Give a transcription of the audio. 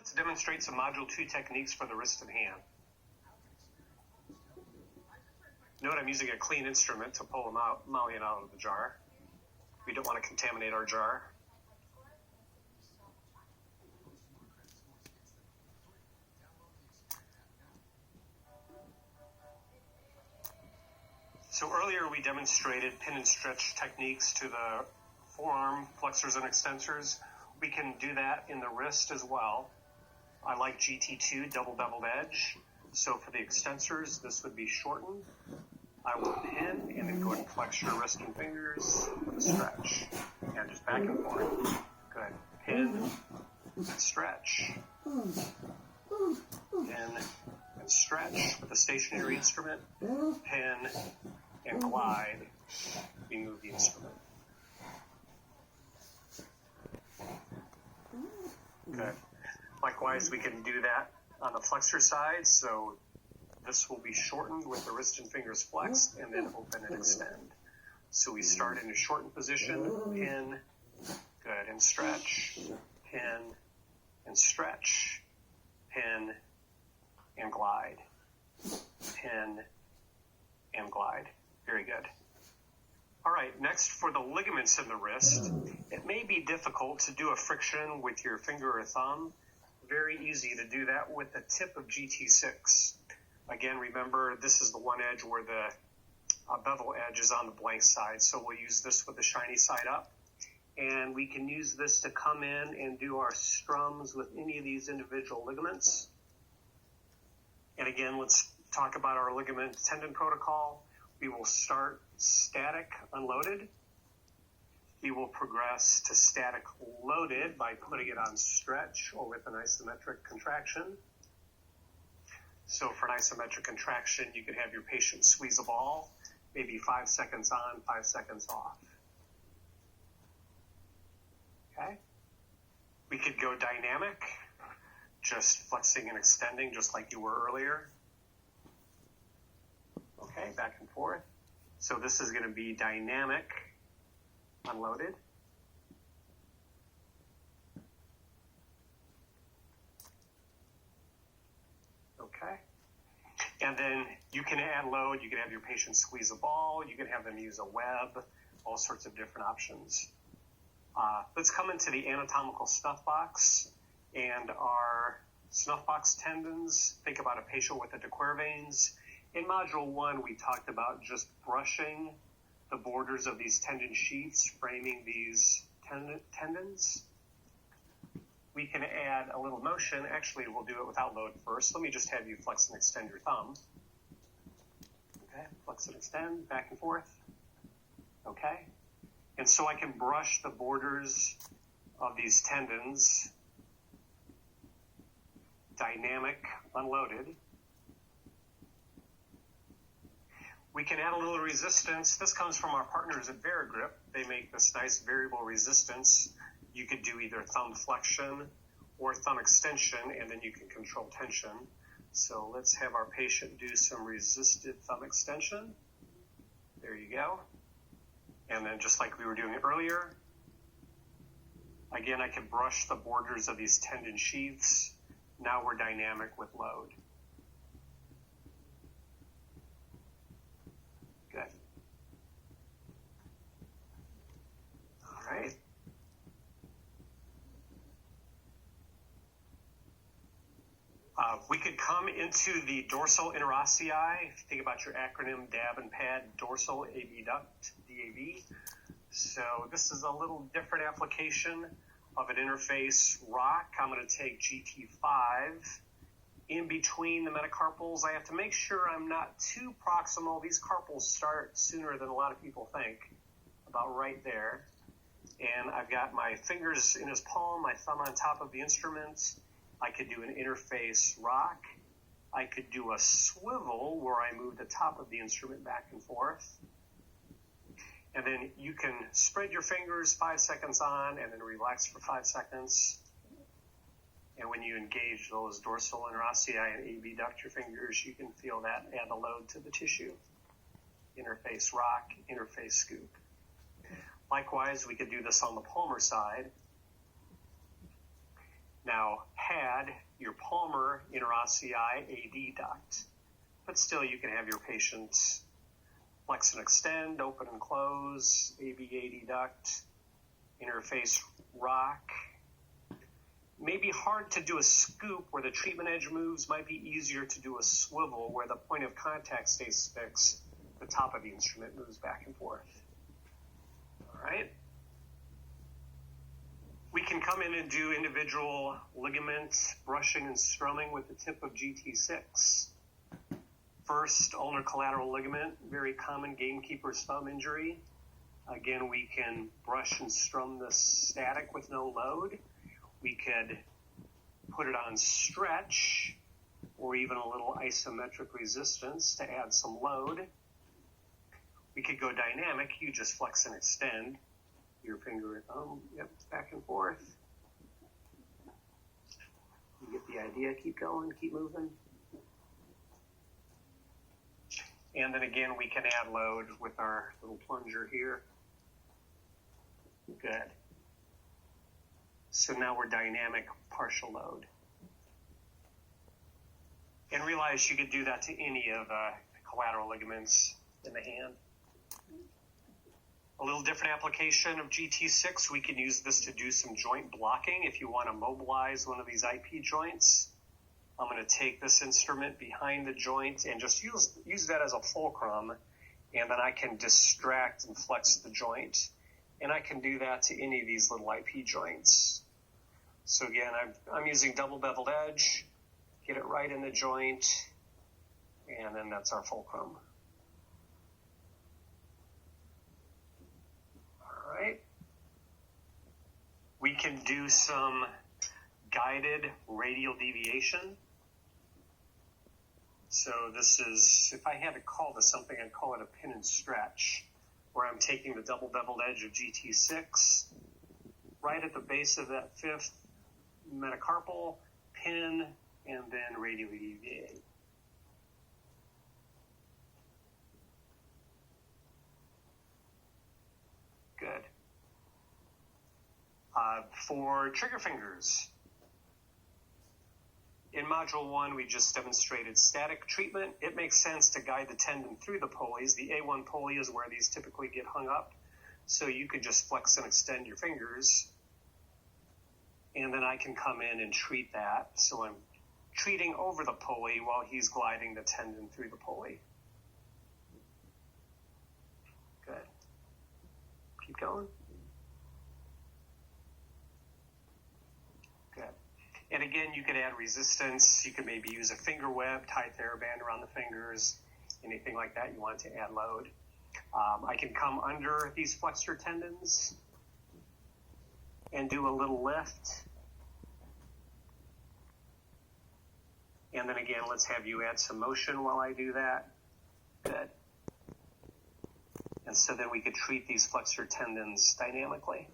Let's demonstrate some Module 2 techniques for the wrist and hand. Note I'm using a clean instrument to pull the emollient out of the jar. We don't want to contaminate our jar. So earlier we demonstrated pin and stretch techniques to the forearm flexors and extensors. We can do that in the wrist as well. I like GT2, double beveled edge. So for the extensors, this would be shortened. I will pin and then go and flex your wrist and fingers with a stretch. And just back and forth. Good. Pin and stretch. Pin and stretch with a stationary instrument. Pin and glide. We move the instrument. Good. Likewise, we can do that on the flexor side. So this will be shortened with the wrist and fingers flexed and then open and extend. So we start in a shortened position, pin, good, and stretch, pin, and stretch, pin, and glide, pin, and glide. Very good. All right, next for the ligaments in the wrist, it may be difficult to do a friction with your finger or thumb. Very easy to do that with the tip of GT6. Again, remember, this is the one edge where the bevel edge is on the blank side, so we'll use this with the shiny side up. And we can use this to come in and do our strums with any of these individual ligaments. And again, let's talk about our ligament tendon protocol. We will start static unloaded. We will progress to static loaded by putting it on stretch or with an isometric contraction. So for an isometric contraction, you could have your patient squeeze a ball, maybe 5 seconds on, 5 seconds off. Okay? We could go dynamic, just flexing and extending just like you were earlier. Okay, back and forth. So this is going to be dynamic, unloaded. Okay. And then you can add load. You can have your patient squeeze a ball. You can have them use a web, all sorts of different options. Let's come into the anatomical snuff box and our snuff box tendons. Think about a patient with a de Quervain's. In Module 1, we talked about just brushing the borders of these tendon sheaths, framing these tendons. We can add a little motion. Actually, we'll do it without load first. Let me just have you flex and extend your thumb. Okay, flex and extend, back and forth. Okay, and so I can brush the borders of these tendons, dynamic, unloaded. We can add a little resistance. This comes from our partners at Varigrip. They make this nice variable resistance. You could do either thumb flexion or thumb extension, and then you can control tension. So let's have our patient do some resisted thumb extension. There you go. And then just like we were doing earlier, again, I can brush the borders of these tendon sheaths. Now we're dynamic with load. Good. All right. We could come into the dorsal interossei. If you think about your acronym DAB and PAD, dorsal abduct, DAB. So this is a little different application of an interface rock. I'm going to take GT5. In between the metacarpals, I have to make sure I'm not too proximal. These carpals start sooner than a lot of people think, about right there. And I've got my fingers in his palm, my thumb on top of the instrument. I could do an interface rock. I could do a swivel where I move the top of the instrument back and forth. And then you can spread your fingers 5 seconds on and then relax for 5 seconds. And when you engage those dorsal interossei and abduct your fingers, you can feel that add a load to the tissue. Interface rock, interface scoop. Likewise, we could do this on the palmar side. now had your palmar interossei AD duct, but still you can have your patient flex and extend, open and close, AB-AD duct, interface rock. Maybe hard to do a scoop where the treatment edge moves, might be easier to do a swivel where the point of contact stays fixed, the top of the instrument moves back and forth. All right. We can come in and do individual ligament brushing and strumming with the tip of GT6. First, ulnar collateral ligament, very common gamekeeper's thumb injury. Again, we can brush and strum this static with no load. We could put it on stretch or even a little isometric resistance to add some load. We could go dynamic. You just flex and extend your finger and thumb, back and forth. You get the idea. Keep going, keep moving. And then again, we can add load with our little plunger here. Good. So now we're dynamic partial load. And realize you could do that to any of the collateral ligaments in the hand. A little different application of GT6, we can use this to do some joint blocking if you want to mobilize one of these IP joints. I'm going to take this instrument behind the joint and just use that as a fulcrum, and then I can distract and flex the joint. And I can do that to any of these little IP joints. So again, I'm using double beveled edge, get it right in the joint, and then that's our fulcrum. All right. We can do some guided radial deviation. So this is, if I had to call this something, I'd call it a pin and stretch, where I'm taking the double beveled edge of GT6 right at the base of that fifth metacarpal, pin, and then radially deviate. Good. For trigger fingers, in Module 1, we just demonstrated static treatment. It makes sense to guide the tendon through the pulleys. The A1 pulley is where these typically get hung up. So you could just flex and extend your fingers. And then I can come in and treat that. So I'm treating over the pulley while he's gliding the tendon through the pulley. Good. Keep going. Good. And again, you could add resistance. You could maybe use a finger web, tie TheraBand around the fingers, anything like that you want to add load. I can come under these flexor tendons and do a little lift. And then again, let's have you add some motion while I do that. Good. And so then we could treat these flexor tendons dynamically.